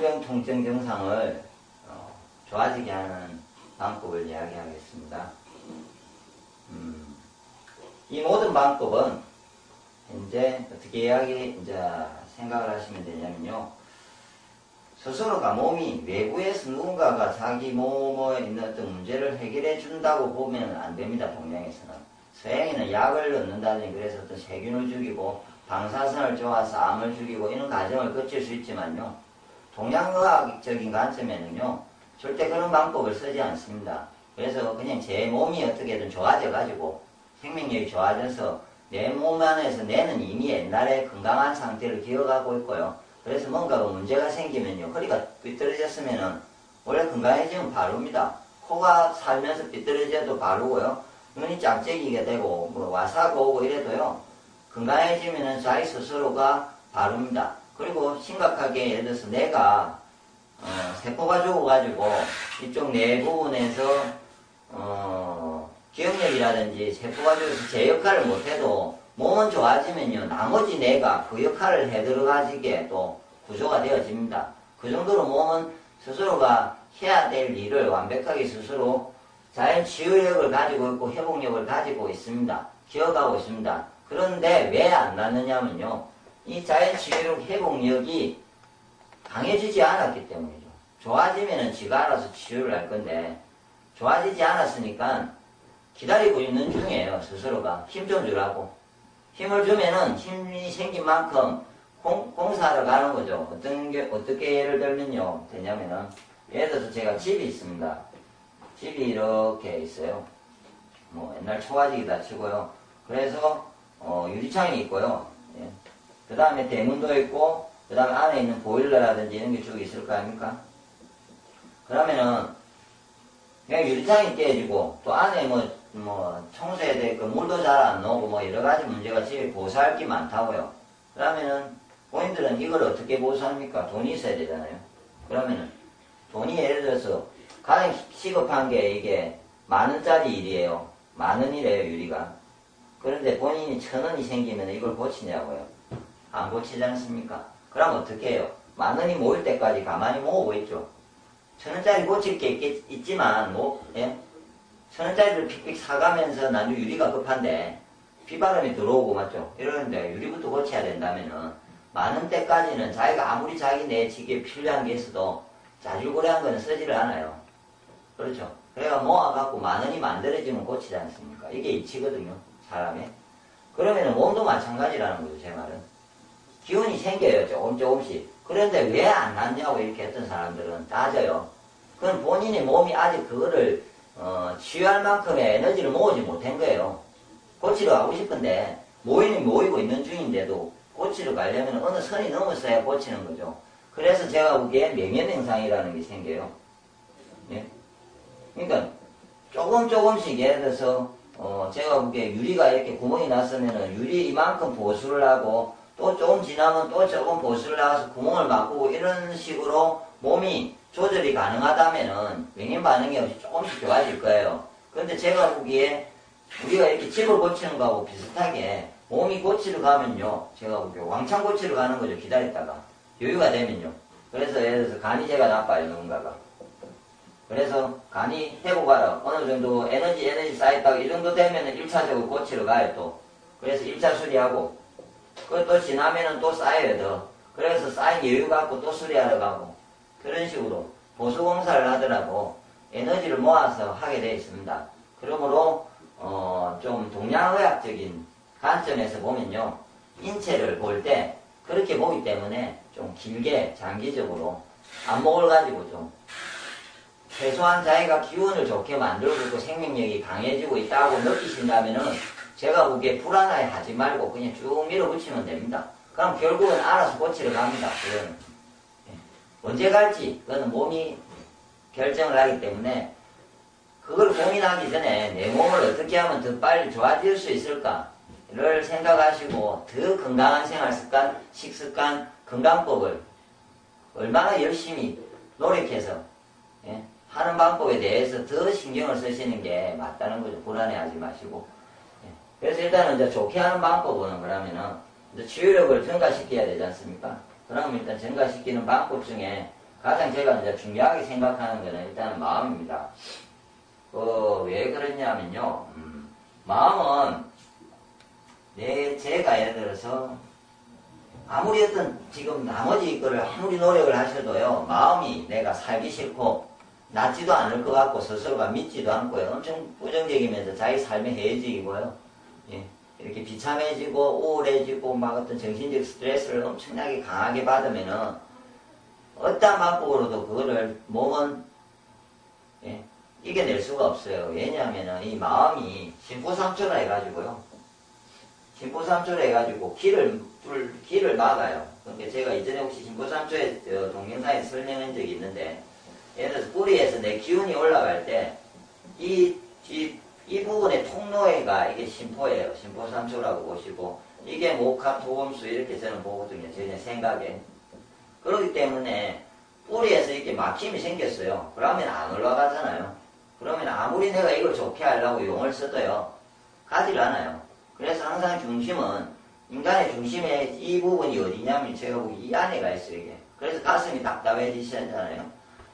당뇨병 통증 증상을 좋아지게 하는 방법을 이야기하겠습니다. 이 모든 방법은 현재 어떻게 생각을 하시면 되냐면요. 스스로가 몸이 외부에서 누군가가 자기 몸에 있는 어떤 문제를 해결해 준다고 보면 안 됩니다. 동양에서는. 서양에는 약을 넣는다든지 그래서 어떤 세균을 죽이고 방사선을 쪼아서 암을 죽이고 이런 과정을 거칠 수 있지만요. 동양의학적인 관점에는요. 절대 그런 방법을 쓰지 않습니다. 그래서 그냥 제 몸이 어떻게든 좋아져가지고 생명력이 좋아져서 내 몸 안에서 내는 이미 옛날에 건강한 상태를 기억하고 있고요. 그래서 뭔가 문제가 생기면요. 허리가 삐뚤어졌으면은 원래 건강해지면 바릅니다. 코가 살면서 삐뚤어져도 바르고요. 눈이 짝짝이게 되고 뭐 와사가 오고 이래도요. 건강해지면은 자기 스스로가 바릅니다. 그리고 심각하게 예를 들어서 내가 세포가 죽어가지고 이쪽 뇌 부분에서 기억력이라든지 세포가 죽어서 제 역할을 못해도 몸은 좋아지면요. 나머지 뇌가 그 역할을 해 들어가지게 또 구조가 되어집니다. 그 정도로 몸은 스스로가 해야 될 일을 완벽하게 스스로 자연 치유력을 가지고 있고 회복력을 가지고 있습니다. 기억하고 있습니다. 그런데 왜 안 낫느냐면요. 이 자연 치유력 회복력이 강해지지 않았기 때문이죠. 좋아지면은 지가 알아서 치유를 할 건데 좋아지지 않았으니까 기다리고 있는 중이에요. 스스로가 힘 좀 주라고. 힘을 주면은 힘이 생긴 만큼 공사하러 가는 거죠. 어떻게 예를 들면요. 되냐면은 예를 들어서 제가 집이 있습니다. 집이 이렇게 있어요. 뭐 옛날 초가집이다 치고요. 그래서 유리창이 있고요. 예. 그 다음에 대문도 있고 그 다음에 안에 있는 보일러라든지 이런 게 쭉 있을 거 아닙니까? 그러면은 그냥 유리창이 깨지고 또 안에 뭐 청소해야 될 거 물도 잘 안 나오고 뭐 여러 가지 문제가 집에 보수할 게 많다고요. 그러면은 본인들은 이걸 어떻게 보수합니까? 돈이 있어야 되잖아요. 그러면은 돈이 예를 들어서 가장 시급한 게 이게 10,000원짜리 일이에요. 10,000원이래요 유리가. 그런데 본인이 1,000원이 생기면 이걸 고치냐고요. 안 고치지 않습니까? 그럼 어떻게 해요? 10,000원이 모일 때까지 가만히 모으고 있죠. 1,000원짜리 고칠 게 있지만 예? 1,000원짜리를 픽픽 사가면서 나중에 유리가 급한데 비바람이 들어오고 맞죠? 이러는데 유리부터 고쳐야 된다면은 10,000원대까지는 자기가 아무리 자기 내치기에 필요한 게 있어도 자질구레한 거는 쓰지를 않아요. 그렇죠? 그래가 모아갖고 10,000원이 만들어지면 고치지 않습니까? 이게 이치거든요. 사람의. 그러면은 몸도 마찬가지라는 거죠. 제 말은. 기운이 생겨요. 조금씩. 그런데 왜 안 낫냐고 이렇게 했던 사람들은 따져요. 그건 본인의 몸이 아직 그거를 치유할 만큼의 에너지를 모으지 못한 거예요. 고치러 가고 싶은데 모이고 있는 중인데도 고치러 가려면 어느 선이 넘었어야 고치는 거죠. 그래서 제가 보기엔 명예명상이라는 게 생겨요. 예? 그러니까 조금씩 예를 들어서 제가 보기에 유리가 이렇게 구멍이 났으면은 유리 이만큼 보수를 하고 또 조금 지나면 또 조금 보수를 나가서 구멍을 막고 이런 식으로 몸이 조절이 가능하다면은 명인 반응이 없이 조금씩 좋아질 거예요. 그런데 제가 보기에 우리가 이렇게 집을 고치는 거하고 비슷하게 몸이 고치러 가면요. 제가 보기에 왕창 고치러 가는 거죠. 기다렸다가. 여유가 되면요. 그래서 예를 들어서 간이 제가 나빠요. 누군가가. 그래서 간이 회복하러 어느 정도 에너지 쌓였다고 이 정도 되면은 1차적으로 고치러 가요. 또. 그래서 1차 수리하고 그것도 지나면은 또 쌓여요. 더. 그래서 쌓인 여유 갖고 또 수리하러 가고 그런 식으로 보수공사를 하더라도 에너지를 모아서 하게 되어 있습니다. 그러므로 좀 동양의학적인 관점에서 보면요. 인체를 볼 때 그렇게 보기 때문에 좀 길게 장기적으로 안목을 가지고 좀 최소한 자기가 기운을 좋게 만들고 있고 생명력이 강해지고 있다고 느끼신다면은 제가 보기에 불안해 하지 말고 그냥 쭉 밀어붙이면 됩니다. 그럼 결국은 알아서 고치러 갑니다. 그거는. 언제 갈지 그거는 몸이 결정을 하기 때문에 그걸 고민하기 전에 내 몸을 어떻게 하면 더 빨리 좋아질 수 있을까를 생각하시고 더 건강한 생활습관, 식습관, 건강법을 얼마나 열심히 노력해서 하는 방법에 대해서 더 신경을 쓰시는 게 맞다는 거죠. 불안해하지 마시고. 그래서 일단은 이제 좋게 하는 방법은 그러면은 이제 치유력을 증가시켜야 되지 않습니까? 그러면 일단 증가시키는 방법 중에 가장 제가 이제 중요하게 생각하는 거는 일단 마음입니다. 왜 그러냐면요. 마음은 제가 예를 들어서 아무리 어떤 지금 나머지 거를 아무리 노력을 하셔도요. 마음이 내가 살기 싫고 낫지도 않을 것 같고 스스로가 믿지도 않고요. 엄청 부정적이면서 자기 삶의 해이지고요. 예. 이렇게 비참해지고 우울해지고 막 어떤 정신적 스트레스를 엄청나게 강하게 받으면은 어떤 방법으로도 그거를 몸은 예, 이겨낼 수가 없어요. 왜냐하면은 이 마음이 심포삼초라 해가지고요. 심포삼초라 해가지고 길을 막아요. 그러니까 제가 이전에 혹시 심포삼초의 동영상에 설명한 적이 있는데 예를 들어서 뿌리에서 내 기운이 올라갈 때 이 부분의 통로에가 이게 심포예요. 심포삼초라고 보시고 이게 목화, 토금수 이렇게 저는 보거든요. 제 생각에. 그렇기 때문에 뿌리에서 이렇게 막힘이 생겼어요. 그러면 안 올라가잖아요. 그러면 아무리 내가 이걸 좋게 하려고 용을 써도요. 가지를 않아요. 그래서 항상 중심은 인간의 중심에 이 부분이 어디냐면 제가 보기 이 안에가 있어요. 이게. 그래서 가슴이 답답해지시잖아요.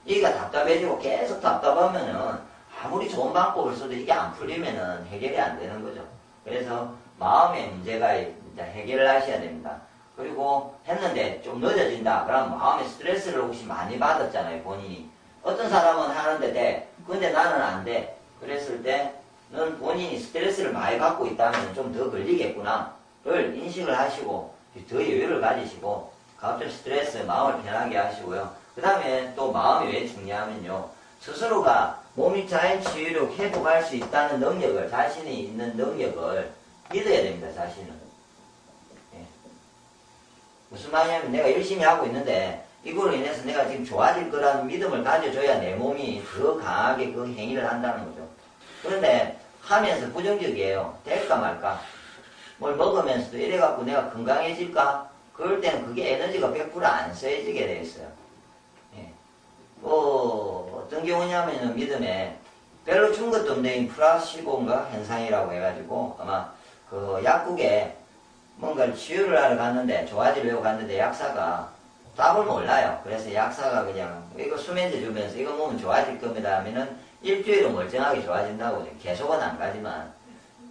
이가 답답해지고 계속 답답하면은 아무리 좋은 방법을 써도 이게 안 풀리면은 해결이 안 되는 거죠. 그래서 마음의 문제가 이제 해결을 하셔야 됩니다. 그리고 했는데 좀 늦어진다. 그럼 마음의 스트레스를 혹시 많이 받았잖아요, 본인이. 어떤 사람은 하는데 돼. 근데 나는 안 돼. 그랬을 때, 넌 본인이 스트레스를 많이 받고 있다면 좀 더 걸리겠구나. 를 인식을 하시고, 더 여유를 가지시고, 갑자기 스트레스, 마음을 편하게 하시고요. 그 다음에 또 마음이 왜 중요하면요. 스스로가 몸이 자연치유로 회복할 수 있다는 능력을, 자신이 있는 능력을 믿어야 됩니다, 자신은. 예. 무슨 말이냐면 내가 열심히 하고 있는데 이걸로 인해서 내가 지금 좋아질 거라는 믿음을 가져줘야 내 몸이 더 강하게 그 행위를 한다는 거죠. 그런데 하면서 부정적이에요. 될까 말까. 뭘 먹으면서도 이래갖고 내가 건강해질까? 그럴 때는 그게 에너지가 100%안 써지게 돼 있어요. 예. 어떤 경우냐면은 믿음에 별로 준 것도 없는 플라시보인가 현상이라고 해가지고 아마 그 약국에 뭔가를 치유를 하러 갔는데 좋아지려고 갔는데 약사가 답을 몰라요. 그래서 약사가 그냥 이거 수면제 주면서 이거 먹으면 좋아질 겁니다 하면은 일주일은 멀쩡하게 좋아진다고 계속은 안 가지만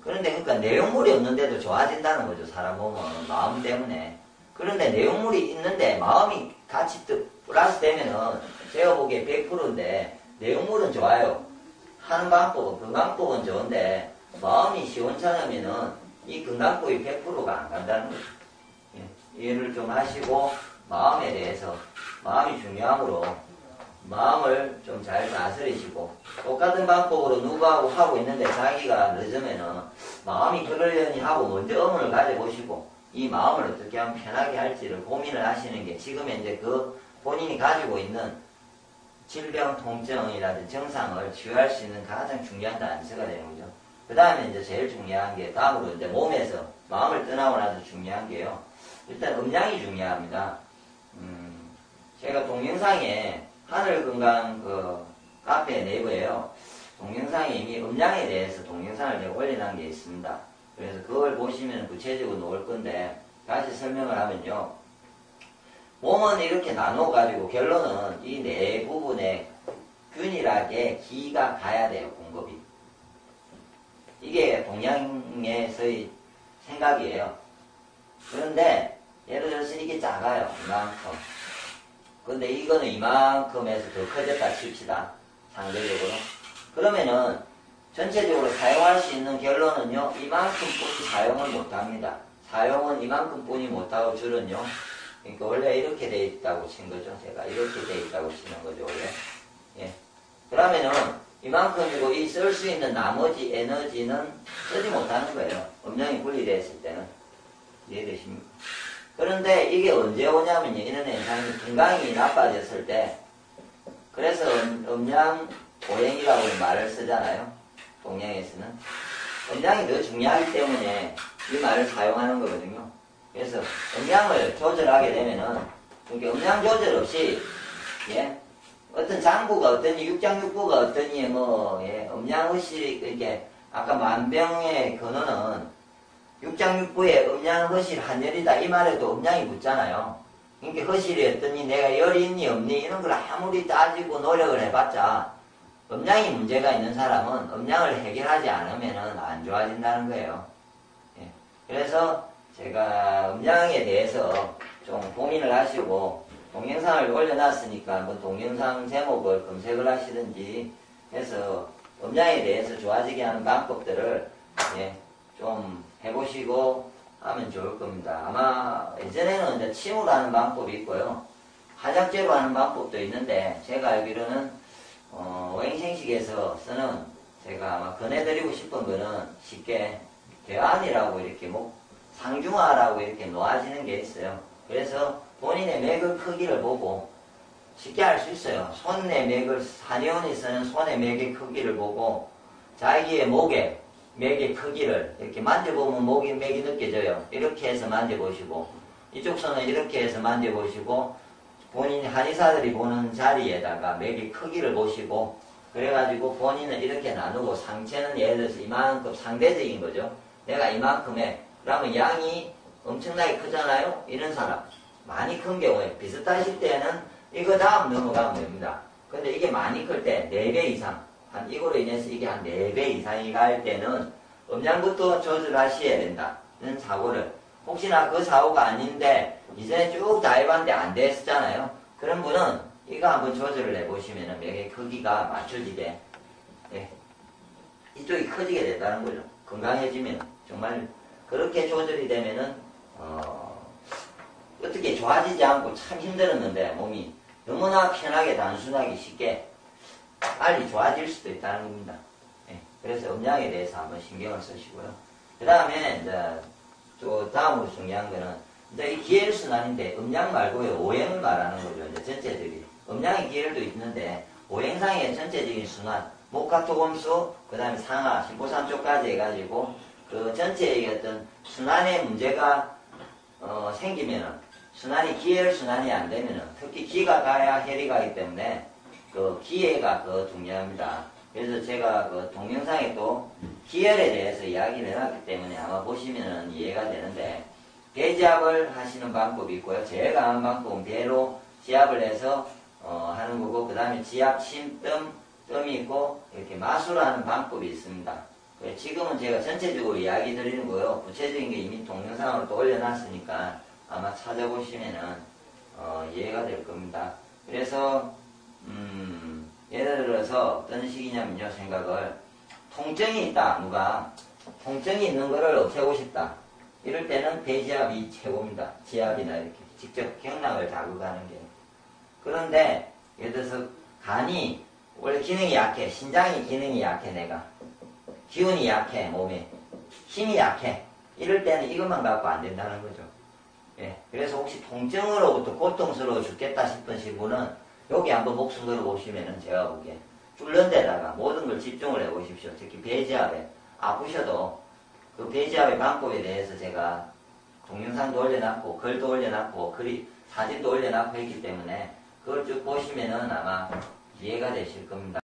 그런데 그러니까 내용물이 없는데도 좋아진다는 거죠. 사람 몸은 마음 때문에. 그런데 내용물이 있는데 마음이 같이 플러스 되면은 제가 보기에 100%인데 내용물은 좋아요. 하는 방법은 건강법은 좋은데 마음이 시원찮으면은 이 건강법이 100%가 안 간다는 거죠. 예. 이해를 좀 하시고 마음에 대해서 마음이 중요하므로 마음을 좀 잘 다스리시고 똑같은 방법으로 누구하고 하고 있는데 자기가 늦으면은 마음이 그러려니 하고 먼저 의문을 가져보시고 이 마음을 어떻게 하면 편하게 할지를 고민을 하시는 게 지금의 이제 그 본인이 가지고 있는 질병, 통증이라든지 증상을 치유할 수 있는 가장 중요한 단서가 되는 거죠. 그 다음에 이제 제일 중요한 게 다음으로 이제 몸에서 마음을 떠나고 나서 중요한 게요. 일단 음량이 중요합니다. 제가 동영상에 하늘건강 그 카페 네이버에요. 동영상에 이미 음량에 대해서 동영상을 제가 올려놓은 게 있습니다. 그래서 그걸 보시면 구체적으로 놓을 건데 다시 설명을 하면요. 몸은 이렇게 나눠가지고 결론은 이 네 부분에 균일하게 기가 가야 돼요. 공급이. 이게 동양에서의 생각이에요. 그런데 예를 들어서 이게 작아요. 이만큼. 근데 이거는 이만큼에서 더 커졌다 칩시다. 상대적으로. 그러면은 전체적으로 사용할 수 있는 결론은요. 이만큼뿐이 사용을 못합니다. 사용은 이만큼뿐이 못하고 줄은요. 그러니까 원래 이렇게 돼 있다고 친 거죠. 제가 이렇게 돼 있다고 치는 거죠. 원래. 예. 그러면은 이만큼이고 이 쓸 수 있는 나머지 에너지는 쓰지 못하는 거예요. 음량이 분리되어 있을 때는. 이해되십니까? 그런데 이게 언제 오냐면요. 이런 현상이 건강이 나빠졌을 때 그래서 음량 오행이라고 말을 쓰잖아요. 동양에서는. 음량이 더 중요하기 때문에 이 말을 사용하는 거거든요. 그래서 음량을 조절하게 되면은 이렇게 음량 조절 없이 예? 어떤 장부가 어떠니 육장육부가 어떠니 뭐 예? 음량의식 이렇게 아까 만병의 근원은 육장육부에 음양허실 한열이다 이 말에도 음양이 붙잖아요. 그러니까 허실이었더니 내가 열이 있니 없니 이런 걸 아무리 따지고 노력을 해봤자 음양이 문제가 있는 사람은 음양을 해결하지 않으면 안 좋아진다는 거예요. 예. 그래서 제가 음양에 대해서 좀 고민을 하시고 동영상을 올려놨으니까 한번 동영상 제목을 검색을 하시든지 해서 음양에 대해서 좋아지게 하는 방법들을 예, 좀 해보시고 하면 좋을 겁니다. 아마 예전에는 이제 침으로 하는 방법이 있고요. 화장제로 하는 방법도 있는데 제가 알기로는 오행생식에서 쓰는 제가 아마 권해드리고 싶은 거는 쉽게 대안이라고 이렇게 상중하라고 이렇게 놓아지는 게 있어요. 그래서 본인의 맥의 크기를 보고 쉽게 알 수 있어요. 손의 맥을 한의원이 쓰는 손의 맥의 크기를 보고 자기의 목의 맥의 크기를 이렇게 만져보면 맥이 느껴져요. 이렇게 해서 만져보시고 이쪽 손은 이렇게 해서 만져보시고 본인 한의사들이 보는 자리에다가 맥의 크기를 보시고 그래가지고 본인은 이렇게 나누고 상체는 예를 들어서 이만큼 상대적인 거죠. 내가 이만큼 해. 그러면 양이 엄청나게 크잖아요. 이런 사람 많이 큰 경우에 비슷하실 때는 이거 다음 넘어가면 됩니다. 근데 이게 많이 클 때 4배 이상 이거로 인해서 이게 한 4배 이상이 갈 때는 음양부터 조절하셔야 된다는 사고를 혹시나 그 사고가 아닌데 이전에 쭉 다 해봤는데 안 됐었잖아요. 그런 분은 이거 한번 조절을 해보시면 맥의 크기가 맞춰지게 예, 이쪽이 커지게 된다는 거죠. 건강해지면 정말 그렇게 조절이 되면은 어떻게 좋아지지 않고 참 힘들었는데 몸이 너무나 편하게 단순하게 쉽게 빨리 좋아질 수도 있다는 겁니다. 예, 그래서 음양에 대해서 한번 신경을 쓰시고요. 그 다음에 이제 또 다음으로 중요한 거는 이제 이 기혈순환인데 음양 말고요 오행을 말하는 거죠. 이제 전체적인 음양의 기혈도 있는데 오행상의 전체적인 순환 목화토금수 그 다음에 상하 신보삼쪽까지 해가지고 그 전체의 어떤 순환의 문제가 생기면은 순환이 기혈순환이 안 되면은 특히 기가 가야 혈이 가기 때문에 그 기회가 그 중요합니다. 그래서 제가 그 동영상에 또 기혈에 대해서 이야기를 해놨기 때문에 아마 보시면은 이해가 되는데 배지압을 하시는 방법이 있고요. 제가 하는 방법은 배로 지압을 해서 하는 거고 그 다음에 지압, 뜸이 있고 이렇게 마수로 하는 방법이 있습니다. 지금은 제가 전체적으로 이야기 드리는 거요. 구체적인 게 이미 동영상으로 또 올려놨으니까 아마 찾아보시면은 이해가 될 겁니다. 그래서 예를 들어서 어떤 식이냐면요. 생각을 통증이 있다. 누가 통증이 있는 거를 없애고 싶다. 이럴 때는 배지압이 최고입니다. 지압이나 이렇게 직접 경락을 자극하는 게. 그런데 예를 들어서 간이 원래 기능이 약해. 신장이 기능이 약해. 내가 기운이 약해. 몸에 힘이 약해. 이럴 때는 이것만 갖고 안 된다는 거죠. 예, 그래서 혹시 통증으로부터 고통스러워 죽겠다 싶으신 분은 여기 한번 목숨 걸어 보시면은 제가 보기에 뚫는 데다가 모든 걸 집중을 해 보십시오. 특히 배지압에 아프셔도 그 배지압의 방법에 대해서 제가 동영상도 올려놨고 글도 올려놨고 사진도 올려놨고 했기 때문에 그걸 쭉 보시면은 아마 이해가 되실 겁니다.